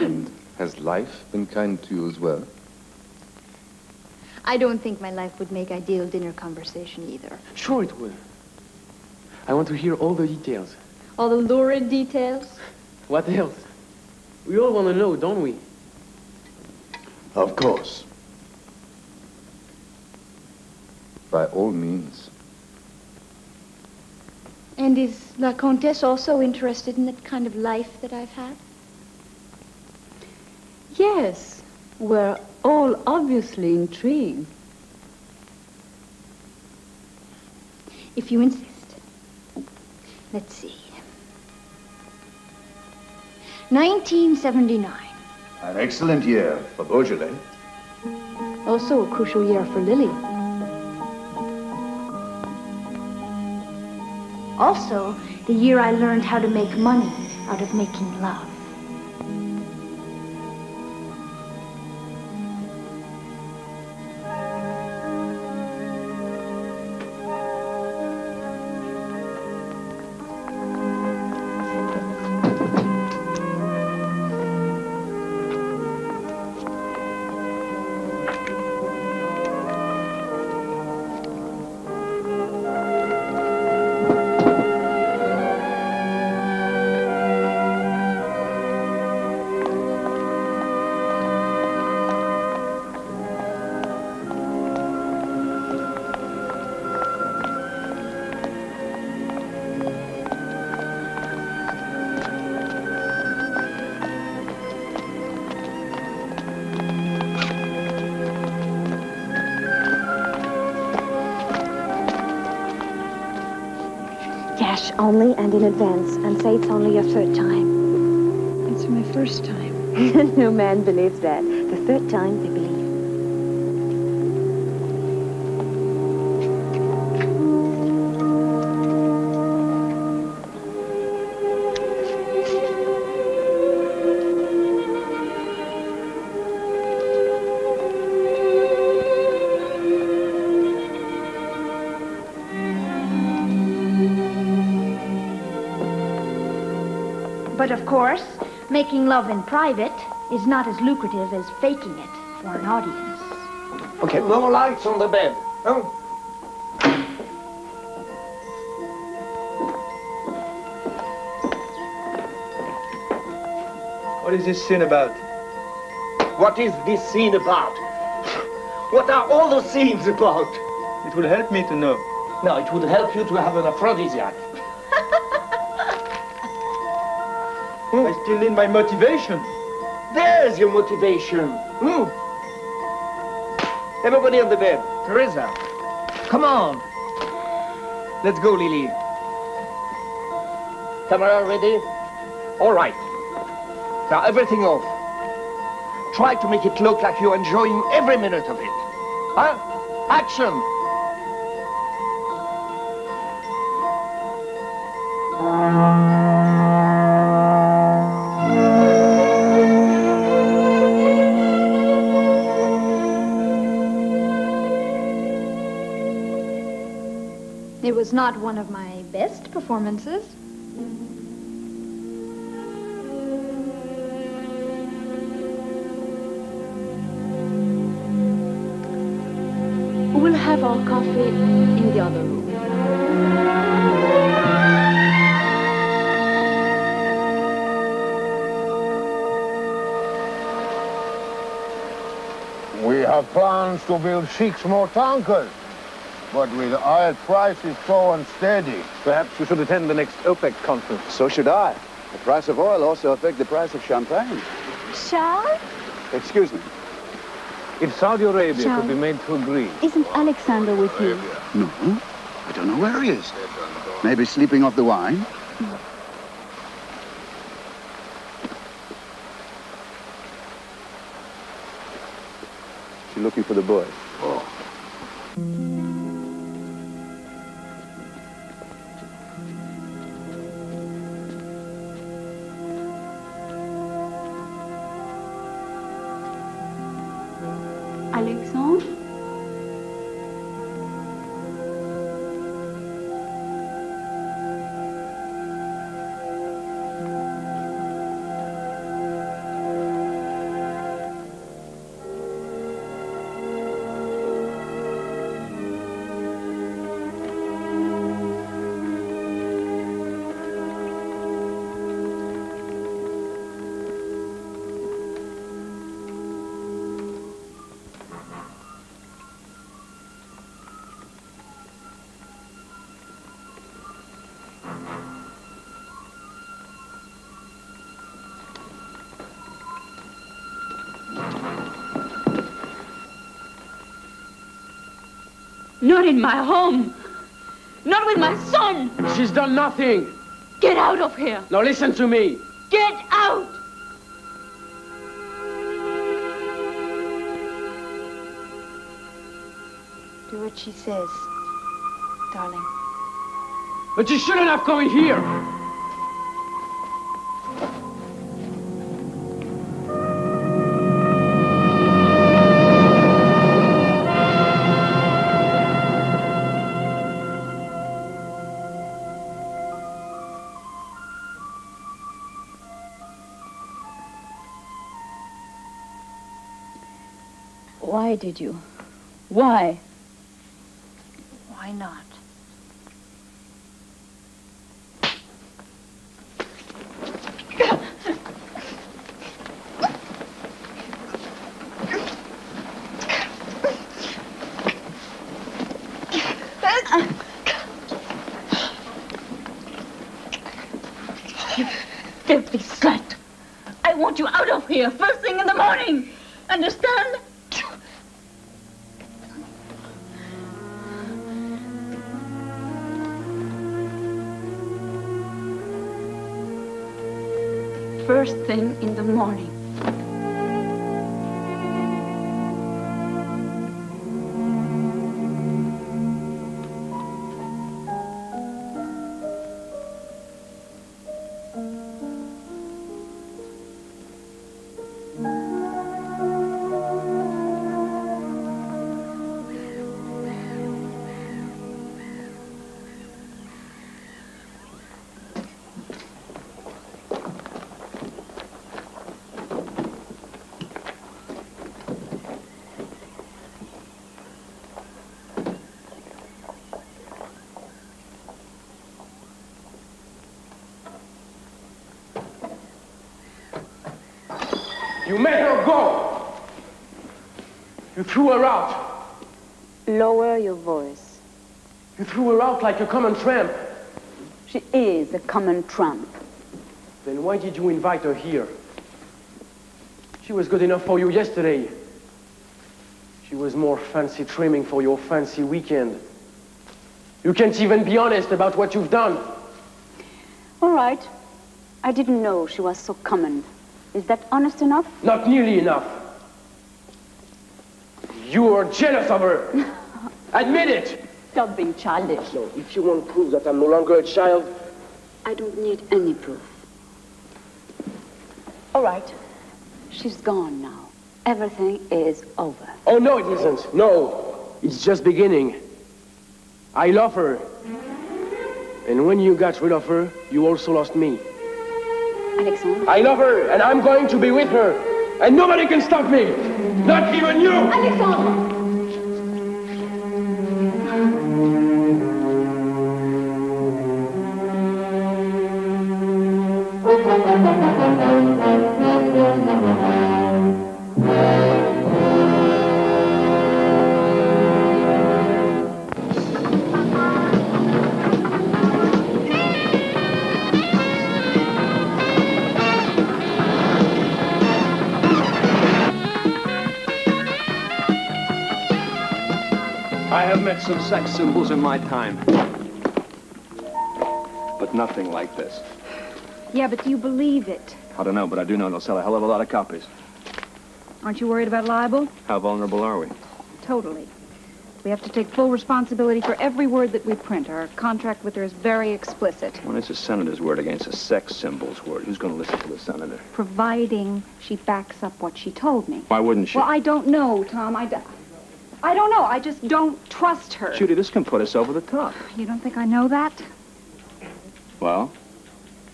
And has life been kind to you as well? I don't think my life would make ideal dinner conversation either. Sure it will. I want to hear all the details. All the lurid details? What else? We all want to know, don't we? Of course. By all means. And is La Comtesse also interested in that kind of life that I've had? Yes, we're all obviously intrigued. If you insist. Let's see. 1979. An excellent year for Beaujolais. Also a crucial year for Lily. Also, the year I learned how to make money out of making love. Only and in advance, and say it's only your third time. It's my first time. No man believes that. The third time, they believe. But of course, making love in private is not as lucrative as faking it for an audience. Okay, no lights on the bed. Oh. What is this scene about? What is this scene about? What are all the scenes about? It will help me to know. No, it would help you to have an aphrodisiac. I still need my motivation. There's your motivation. Everybody on the bed. Teresa, come on. Let's go, Lily. Camera ready? All right. Now everything off. Try to make it look like you're enjoying every minute of it. Huh? Action! It was not one of my best performances. We'll have our coffee in the other room. We have plans to build 6 more tankers. But with oil prices so unsteady. Perhaps you should attend the next OPEC conference. So should I. The price of oil also affects the price of champagne. Charles? Excuse me. If Saudi Arabia Charles, could be made to agree. Isn't Alexander with you? No, I don't know where he is. Maybe sleeping off the wine? She's looking for the boy. Oh. Alexandre? Not in my home. Not with my son. She's done nothing. Get out of here. Now listen to me. Get out. Do what she says, darling. But you shouldn't have come in here. Why did you? Why? Why not? You filthy slut! I want you out of here first thing in the morning. Understand? First thing in the morning. You made her go. You threw her out. Lower your voice. You threw her out like a common tramp. She is a common tramp. Then why did you invite her here? She was good enough for you yesterday. She was more fancy trimming for your fancy weekend. You can't even be honest about what you've done. All right. I didn't know she was so common. Is that honest enough? Not nearly enough. You are jealous of her. Admit it. Stop being childish. No, if you want proof that I'm no longer a child... I don't need any proof. All right. She's gone now. Everything is over. Oh, no, it isn't. No. It's just beginning. I love her. And when you got rid of her, you also lost me. Alexandre? I love her, and I'm going to be with her. And nobody can stop me. Not even you. Alexandre! I have met some sex symbols in my time. But nothing like this. Yeah, but do you believe it? I don't know, but I do know they'll sell a hell of a lot of copies. Aren't you worried about libel? How vulnerable are we? Totally. We have to take full responsibility for every word that we print. Our contract with her is very explicit. When it's a senator's word against a sex symbol's word, who's going to listen to the senator? Providing she backs up what she told me. Why wouldn't she? Well, I don't know, Tom. I don't know. I just don't trust her. Judy, this can put us over the top. You don't think I know that? Well,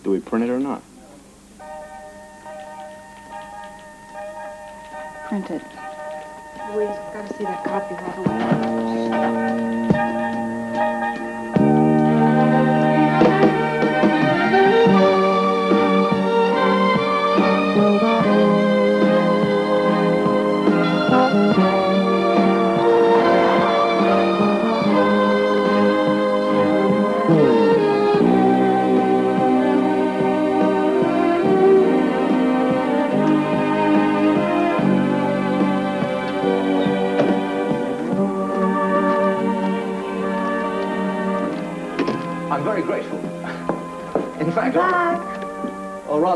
do we print it or not? Print it. Louise, I've got to see that copy right away.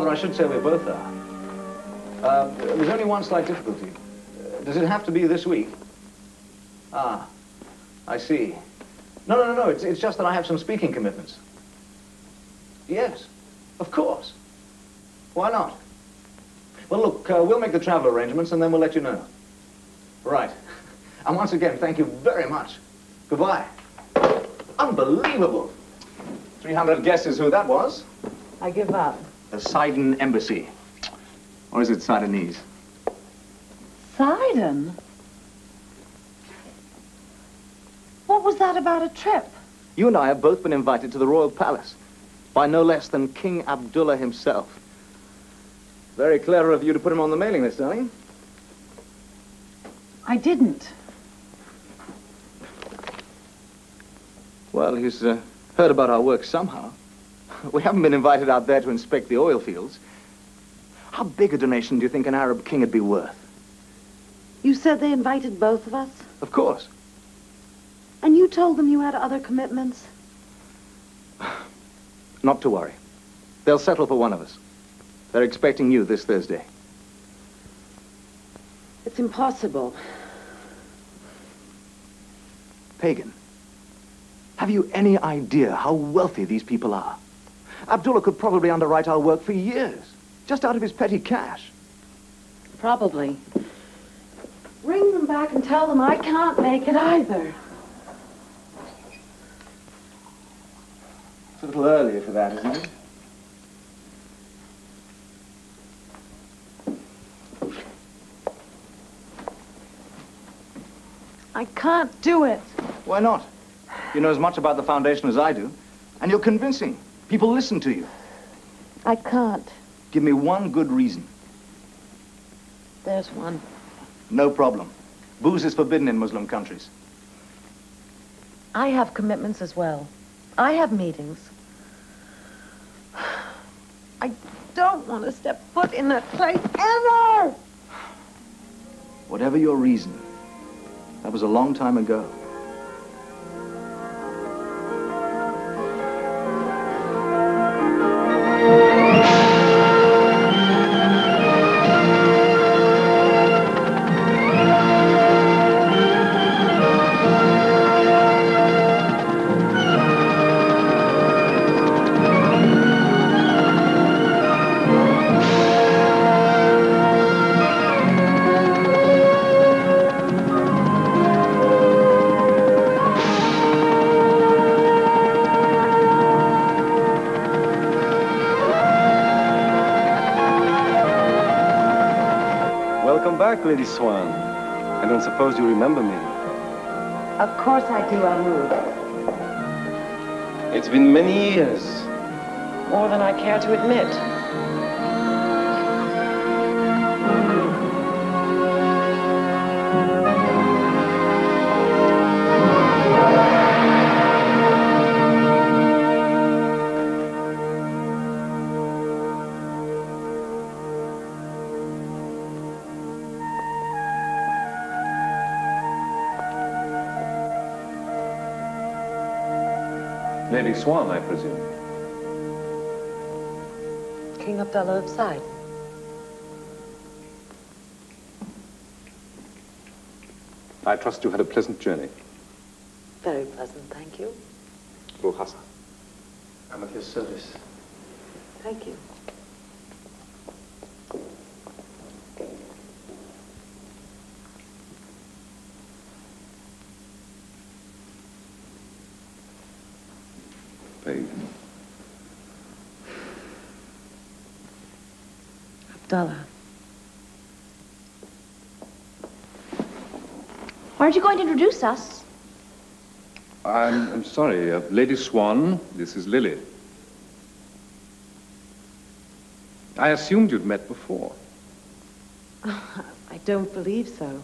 rather, I should say we both are. There's only one slight difficulty. Does it have to be this week? Ah, I see. No. It's just that I have some speaking commitments. Yes, of course. Why not? Well, look, we'll make the travel arrangements and then we'll let you know. Right. And once again, thank you very much. Goodbye. Unbelievable. 300 guesses who that was. I give up. The Sidon Embassy. Or is it Sidonese? Sidon? What was that about a trip? You and I have both been invited to the Royal Palace by no less than King Abdullah himself. Very clever of you to put him on the mailing list, darling. I didn't. Well, he's heard about our work somehow. We haven't been invited out there to inspect the oil fields. How big a donation do you think an Arab king would be worth? You said they invited both of us? Of course. And you told them you had other commitments? Not to worry. They'll settle for one of us. They're expecting you this Thursday. It's impossible. Pagan, have you any idea how wealthy these people are? Abdullah could probably underwrite our work for years, just out of his petty cash. Probably. Ring them back and tell them I can't make it either. It's a little early for that, isn't it? I can't do it. Why not? You know as much about the foundation as I do, and you're convincing. People listen to you. I can't. Give me one good reason. There's one. No problem. Booze is forbidden in Muslim countries. I have commitments as well. I have meetings. I don't want to step foot in that place ever! Whatever your reason, that was a long time ago. Lady Swan. I don't suppose you remember me. Of course I do, Amu. It's been many years. More than I care to admit. Lady Swan, I presume. King Abdullah of Sidon. I trust you had a pleasant journey. Very pleasant, thank you. Ruhasa. I'm at your service. Thank you. Abdullah. Aren't you going to introduce us? I'm sorry. Lady Swan, this is Lily. I assumed you'd met before. I don't believe so.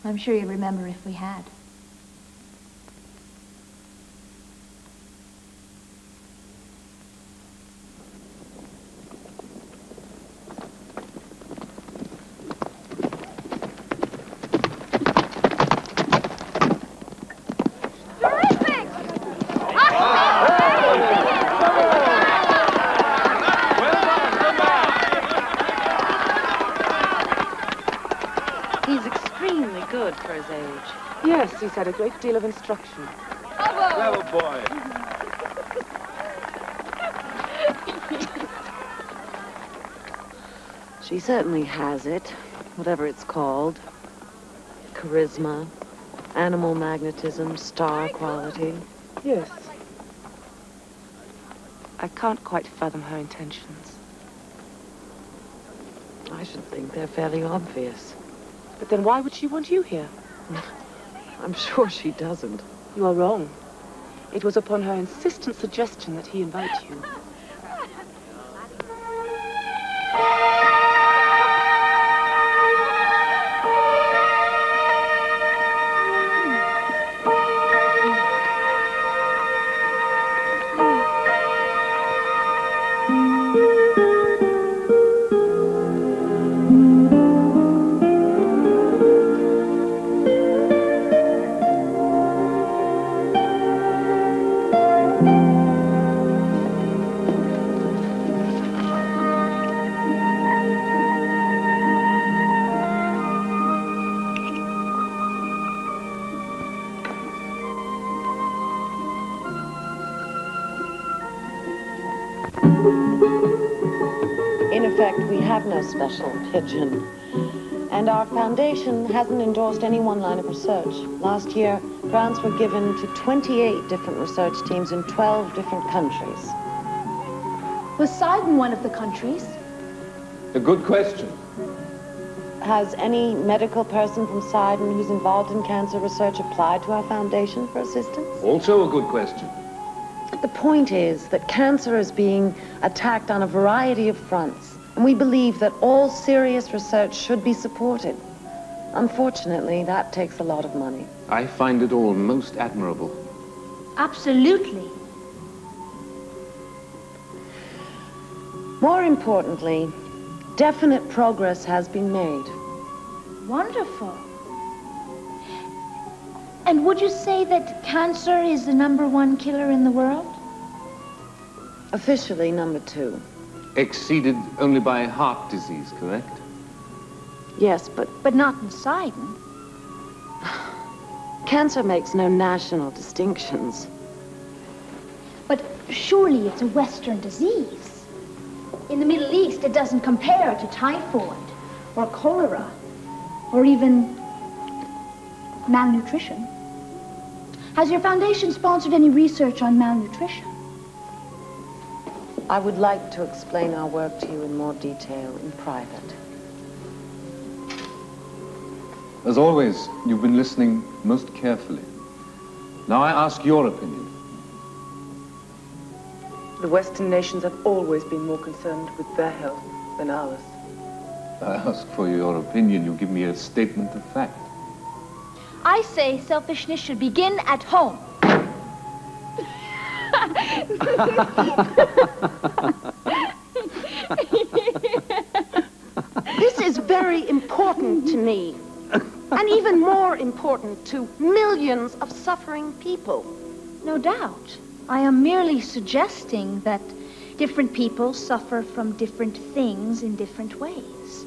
I'm sure you'd remember if we had. for his age. Yes, he's had a great deal of instruction. Clever boy. She certainly has it, whatever it's called. Charisma, animal magnetism, star quality. Yes. I can't quite fathom her intentions. I should think they're fairly obvious. But then why would she want you here? I'm sure she doesn't. You are wrong. It was upon her insistent suggestion that he invite you. No special pigeon. And our foundation hasn't endorsed any one line of research. Last year, grants were given to 28 different research teams in 12 different countries. Was Sidon one of the countries? A good question. Has any medical person from Sidon who's involved in cancer research applied to our foundation for assistance? Also a good question. The point is that cancer is being attacked on a variety of fronts. And we believe that all serious research should be supported. Unfortunately, that takes a lot of money. I find it all most admirable. Absolutely. More importantly, definite progress has been made. Wonderful. And would you say that cancer is the #1 killer in the world? Officially, #2. Exceeded only by heart disease, correct? Yes, but not in Sidon. Cancer makes no national distinctions. But surely it's a Western disease. In the Middle East, it doesn't compare to typhoid or cholera or even malnutrition. Has your foundation sponsored any research on malnutrition? I would like to explain our work to you in more detail in private. As always, you've been listening most carefully. Now I ask your opinion. The Western nations have always been more concerned with their health than ours. I ask for your opinion. You give me a statement of fact. I say selfishness should begin at home. This is very important to me, and even more important to millions of suffering people. No doubt. I am merely suggesting that different people suffer from different things in different ways.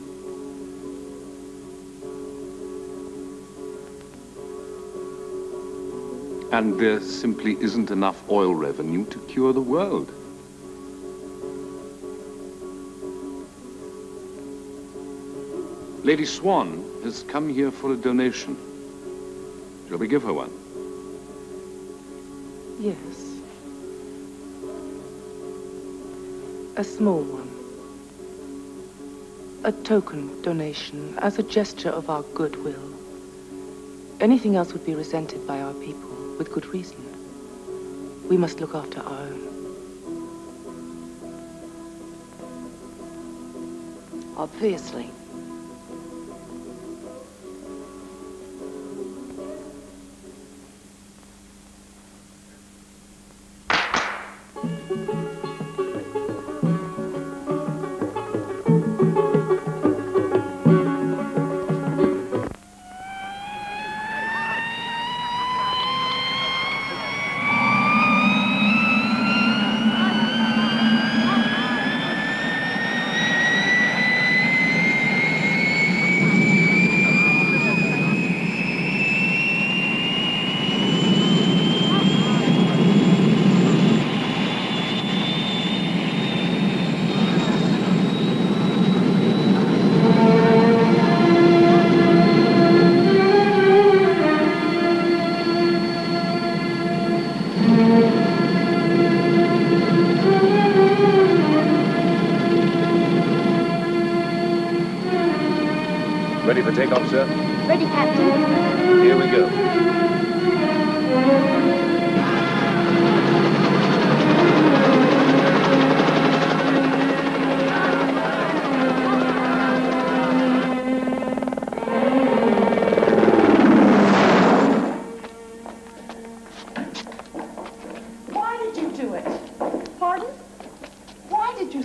And there simply isn't enough oil revenue to cure the world. Lady Swan has come here for a donation. Shall we give her one? Yes. A small one. A token donation as a gesture of our goodwill. Anything else would be resented by our people, with good reason. We must look after our own. Obviously. Ready for takeoff, sir? Ready, Captain. Here we go.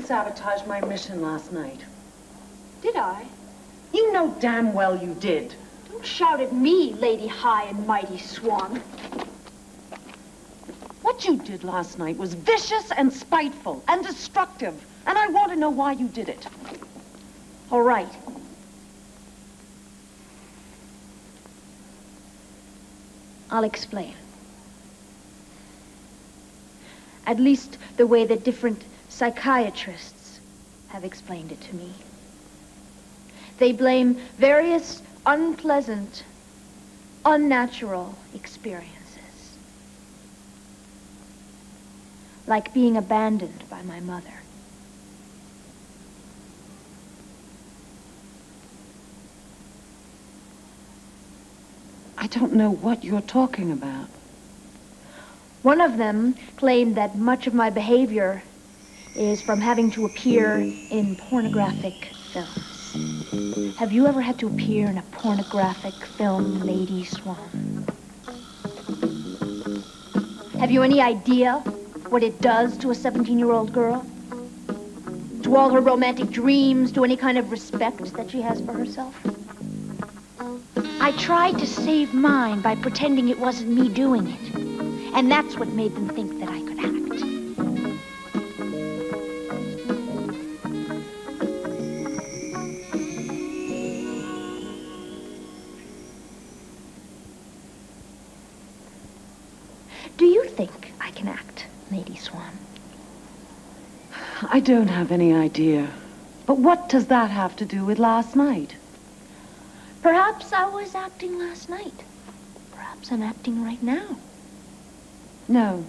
Sabotaged my mission last night. Did I? You know damn well you did. Don't shout at me, Lady High and Mighty Swan. What you did last night was vicious and spiteful and destructive, and I want to know why you did it. All right. I'll explain. At least the way that different psychiatrists have explained it to me. They blame various unpleasant, unnatural experiences. Like being abandoned by my mother. I don't know what you're talking about. One of them claimed that much of my behavior is from having to appear in pornographic films. Have you ever had to appear in a pornographic film, Lady Swan? Have you any idea what it does to a 17-year-old girl? To all her romantic dreams, to any kind of respect that she has for herself? I tried to save mine by pretending it wasn't me doing it. And that's what made them think that I could act. Do you think I can act, Lady Swan? I don't have any idea. But what does that have to do with last night? Perhaps I was acting last night. Perhaps I'm acting right now. No.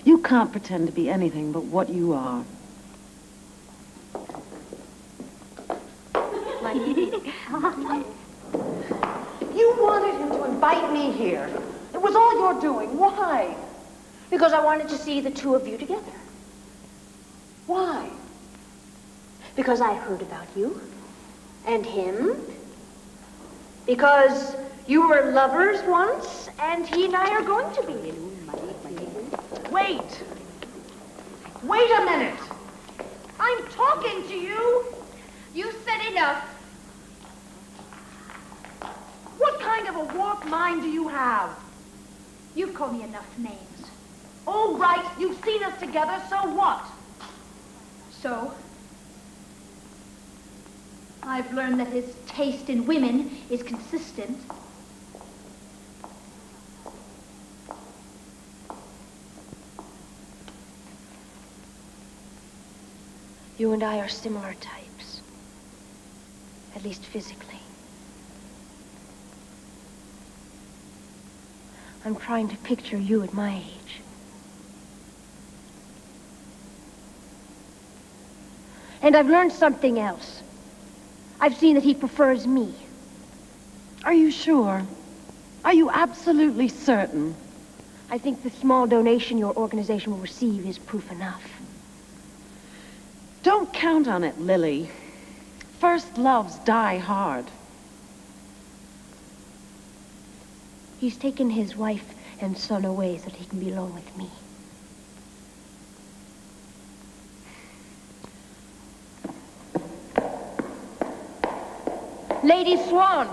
You can't pretend to be anything but what you are. You wanted him to invite me here. It was all your doing. Why? Because I wanted to see the two of you together. Why? Because I heard about you. And him. Because you were lovers once, and he and I are going to be. Wait. Wait a minute. I'm talking to you. You said enough. What kind of a warped mind do you have? You've called me enough names. All right, you've seen us together, so what? So? I've learned that his taste in women is consistent. You and I are similar types. At least physically. I'm trying to picture you at my age. And I've learned something else. I've seen that he prefers me. Are you sure? Are you absolutely certain? I think the small donation your organization will receive is proof enough. Don't count on it, Lily. First loves die hard. He's taken his wife and son away so that he can be alone with me. Lady Swan!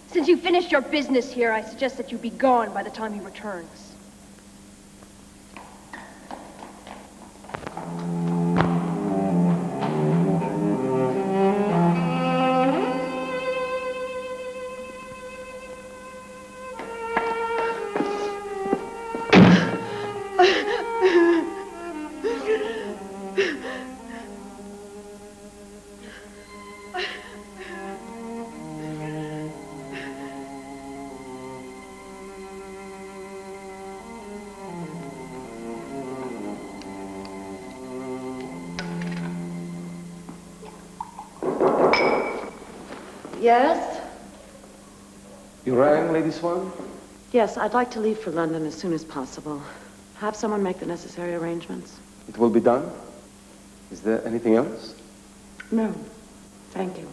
Since you finished your business here, I suggest that you be gone by the time he returns. Yes? You rang, Lady Swan? Yes, I'd like to leave for London as soon as possible. Have someone make the necessary arrangements. It will be done. Is there anything else? No. Thank you.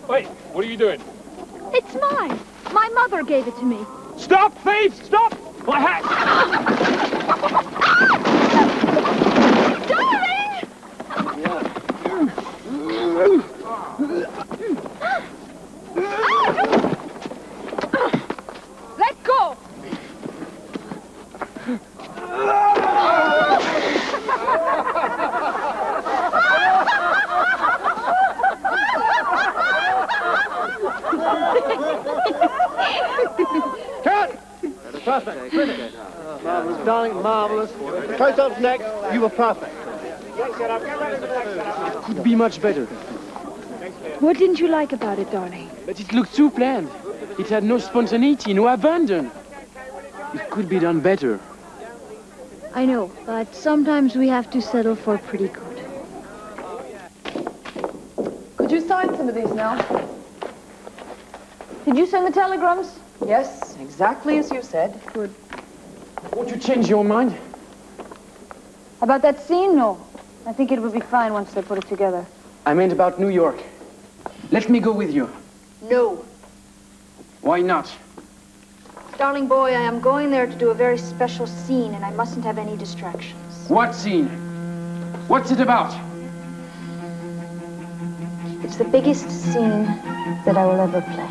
Wait, what are you doing? It's mine. My mother gave it to me. Stop, thieves! Stop! My hat! Darling! Let go! Cut! Perfect. Marvelous, darling, marvelous. Close-ups next. You were perfect. It could be much better. What didn't you like about it, darling? But it looked too planned. It had no spontaneity, no abandon. It could be done better. I know, but sometimes we have to settle for pretty good. Could you sign some of these now? Did you send the telegrams? Yes, exactly as you said. Good. Won't you change your mind? About that scene? No. I think it would be fine once they put it together. I meant about New York. Let me go with you. No. Why not? Darling boy, I am going there to do a very special scene, and I mustn't have any distractions. What scene? What's it about? It's the biggest scene that I will ever play.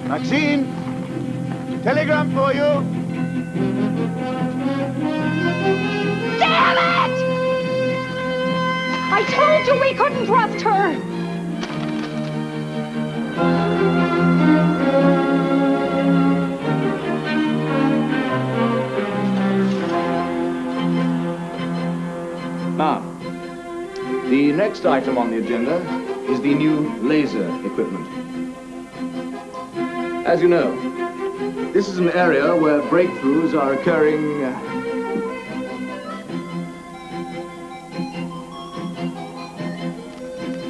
Maxine, telegram for you. Damn it! I told you we couldn't trust her! Now, the next item on the agenda is the new laser equipment. As you know, this is an area where breakthroughs are occurring.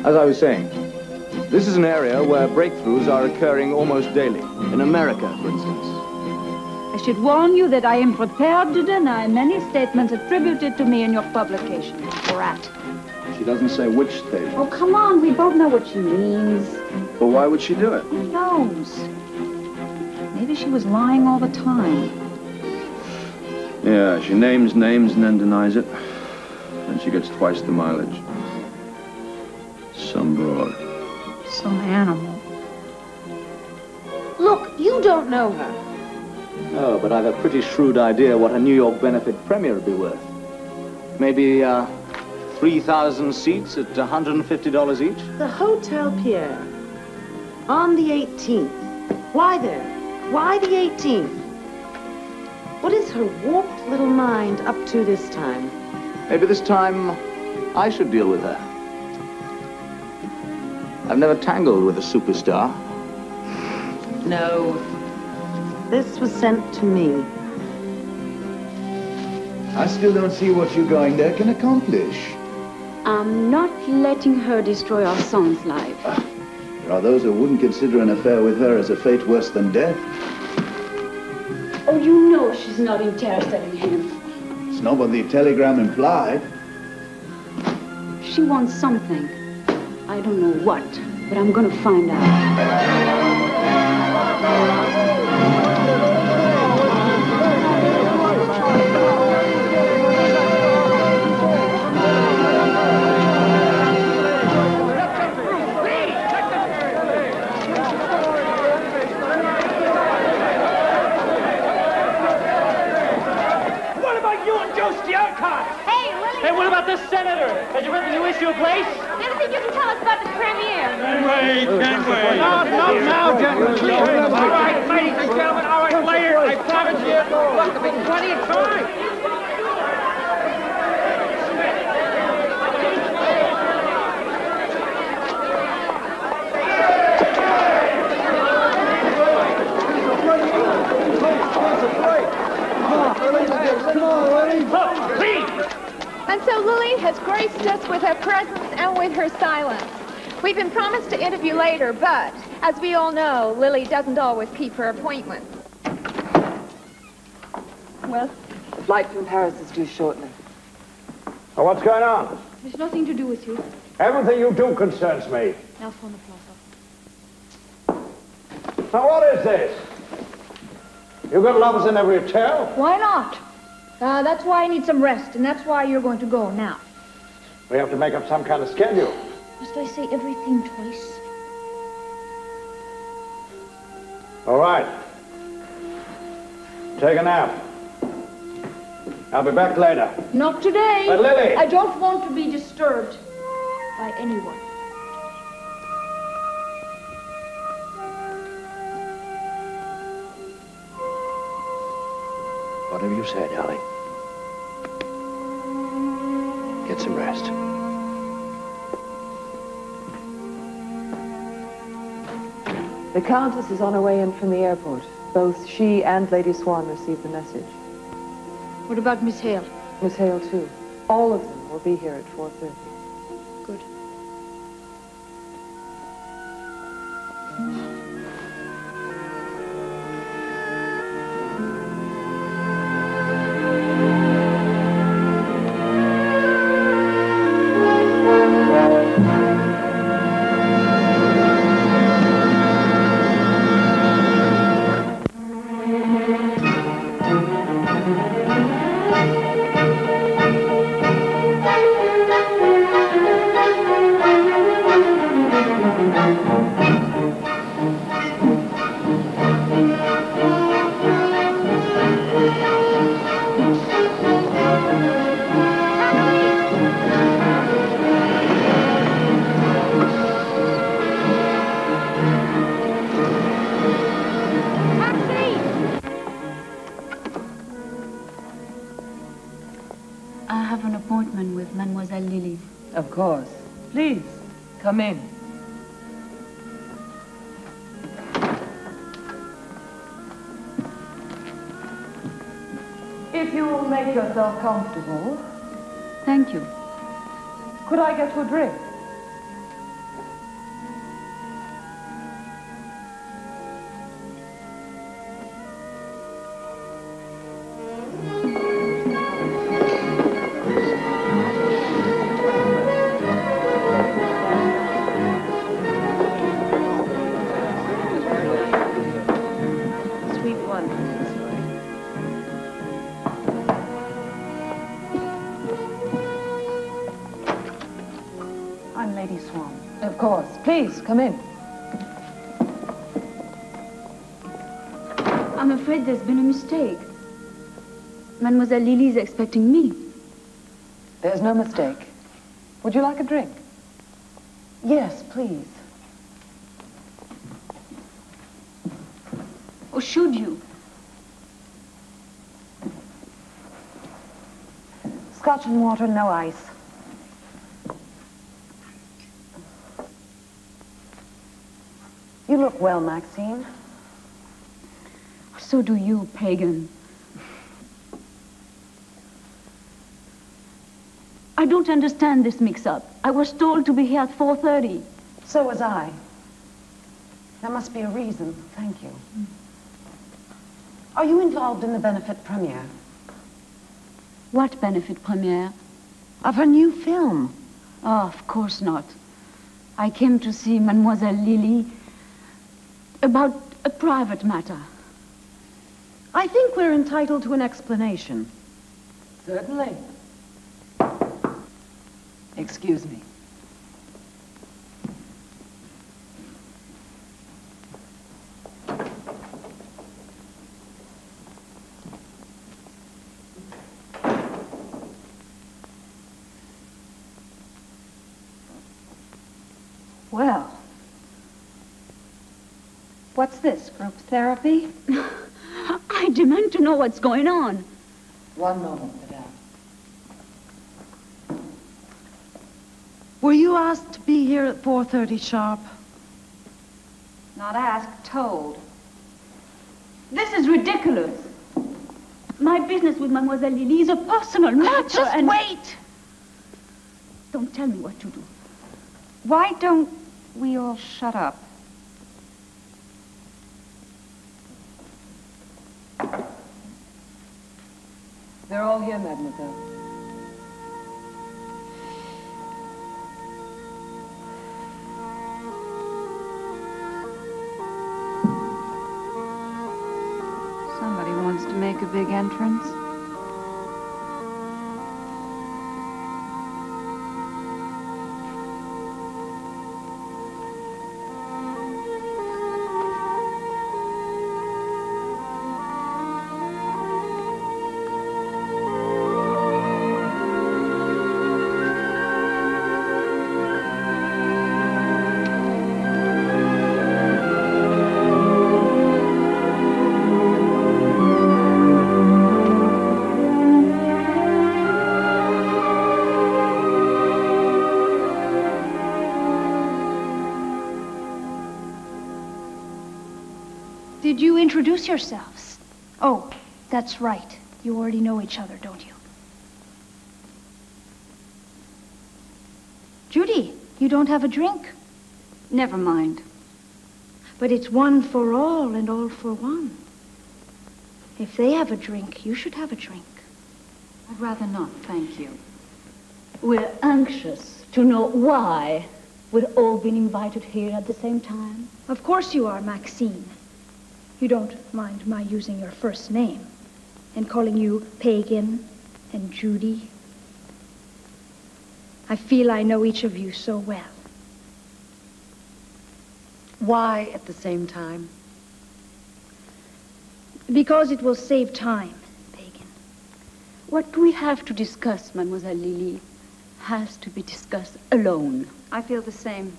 As I was saying, this is an area where breakthroughs are occurring almost daily. In America, for instance. I should warn you that I am prepared to deny many statements attributed to me in your publication, Brat. She doesn't say which statement. Oh, come on, we both know what she means. Well, why would she do it? Who knows? Maybe she was lying all the time. Yeah, she names names and then denies it. And she gets twice the mileage. Some broad. Some animal. Look, you don't know her. Oh, but I've a pretty shrewd idea what a New York benefit premiere would be worth. Maybe 3,000 seats at $150 each? The Hotel Pierre. On the 18th. Why there? Why the 18th? What is her warped little mind up to this time? Maybe this time I should deal with her. I've never tangled with a superstar. No. This was sent to me. I still don't see what you going there can accomplish. I'm not letting her destroy our son's life. There are those who wouldn't consider an affair with her as a fate worse than death. Oh, you know she's not interested in him. It's not what the telegram implied. She wants something. I don't know what, but I'm gonna find out. Hey, what about this senator? Has you read the new issue of Place? Anything you can tell us about the premiere? Can't wait. Not now, gentlemen. All right, ladies and gentlemen, all right, later. I promise you, look, there'll be plenty of time. And so Lily has graced us with her presence and with her silence. We've been promised to interview later, but as we all know, Lily doesn't always keep her appointments. Well, flight from Paris is due shortly. Now, what's going on? There's nothing to do with you. Everything you do concerns me. Now phone the plaza. Now, what is this? You got lovers in every hotel? Why not? That's why I need some rest, and that's why you're going to go now. We have to make up some kind of schedule. Must I say everything twice? All right. Take a nap. I'll be back later. Not today. But Lily! I don't want to be disturbed by anyone. Whatever you say, darling. Get some rest. The Countess is on her way in from the airport. Both she and Lady Swan received the message. What about Miss Hale? Miss Hale, too. All of them will be here at 4:30. Good. Of course. Please, come in. If you will make yourself comfortable. Thank you. Could I get you a drink? Of course. Please, come in. I'm afraid there's been a mistake. Mademoiselle Lily is expecting me. There's no mistake. Would you like a drink? Yes, please. Or should you? Scotch and water, no ice. You look well, Maxine. So do you, pagan. I don't understand this mix-up. I was told to be here at 4:30. So was I. There must be a reason. Thank you. Are you involved in the benefit premiere? What benefit premiere? Of her new film. Oh, of course not. I came to see Mademoiselle Lily about a private matter. I think we're entitled to an explanation. Certainly. Excuse me. What's this, group therapy? I demand to know what's going on. One moment, madame. Were you asked to be here at 4:30 sharp? Not asked, told. This is ridiculous. My business with Mademoiselle Lily is a personal matter. Just wait. Don't tell me what to do. Why don't we all shut up? They're all here, mademoiselle. Somebody wants to make a big entrance. Did you introduce yourselves? Oh, that's right. You already know each other, don't you? Judy, you don't have a drink. Never mind. But it's one for all and all for one. If they have a drink, you should have a drink. I'd rather not, thank you. We're anxious to know why we've all been invited here at the same time. Of course you are, Maxine. You don't mind my using your first name and calling you Pagan and Judy. I feel I know each of you so well. Why at the same time? Because it will save time, Pagan. What we have to discuss, Mademoiselle Lily, has to be discussed alone. I feel the same.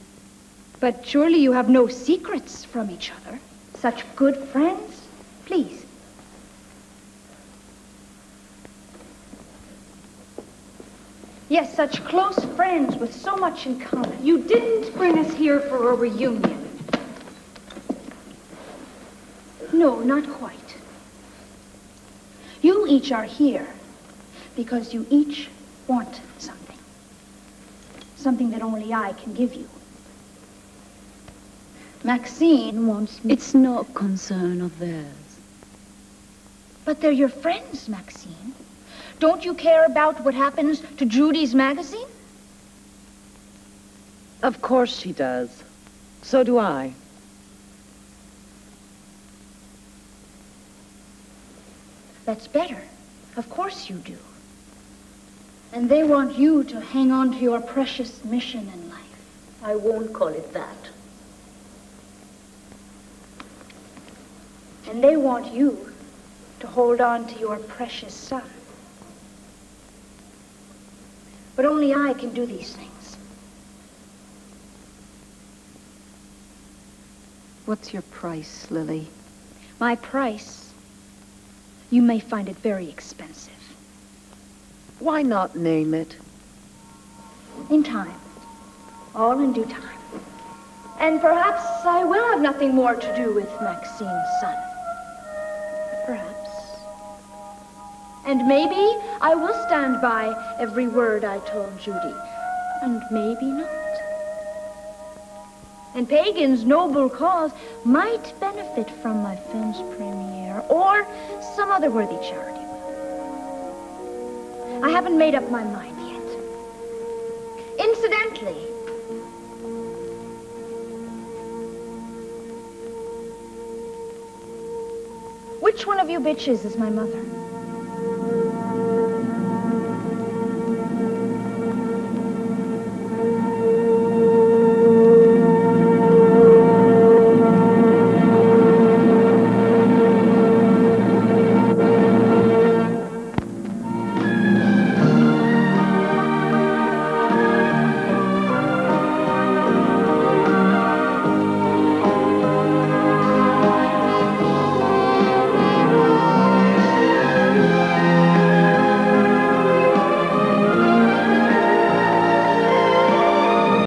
But surely you have no secrets from each other. Such good friends. Please. Yes, such close friends with so much in common. You didn't bring us here for a reunion. No, not quite. You each are here because you each want something. Something that only I can give you. Maxine wants me. It's no concern of theirs. But they're your friends, Maxine. Don't you care about what happens to Judy's magazine? Of course she does. So do I. That's better. Of course you do. And they want you to hang on to your precious mission in life. I won't call it that. And they want you to hold on to your precious son. But only I can do these things. What's your price, Lily? My price? You may find it very expensive. Why not name it? In time. All in due time. And perhaps I will have nothing more to do with Maxine's son. Perhaps. And maybe I will stand by every word I told Judy. And maybe not. And Pagan's noble cause might benefit from my film's premiere or some other worthy charity will. I haven't made up my mind yet. Incidentally, which one of you bitches is my mother?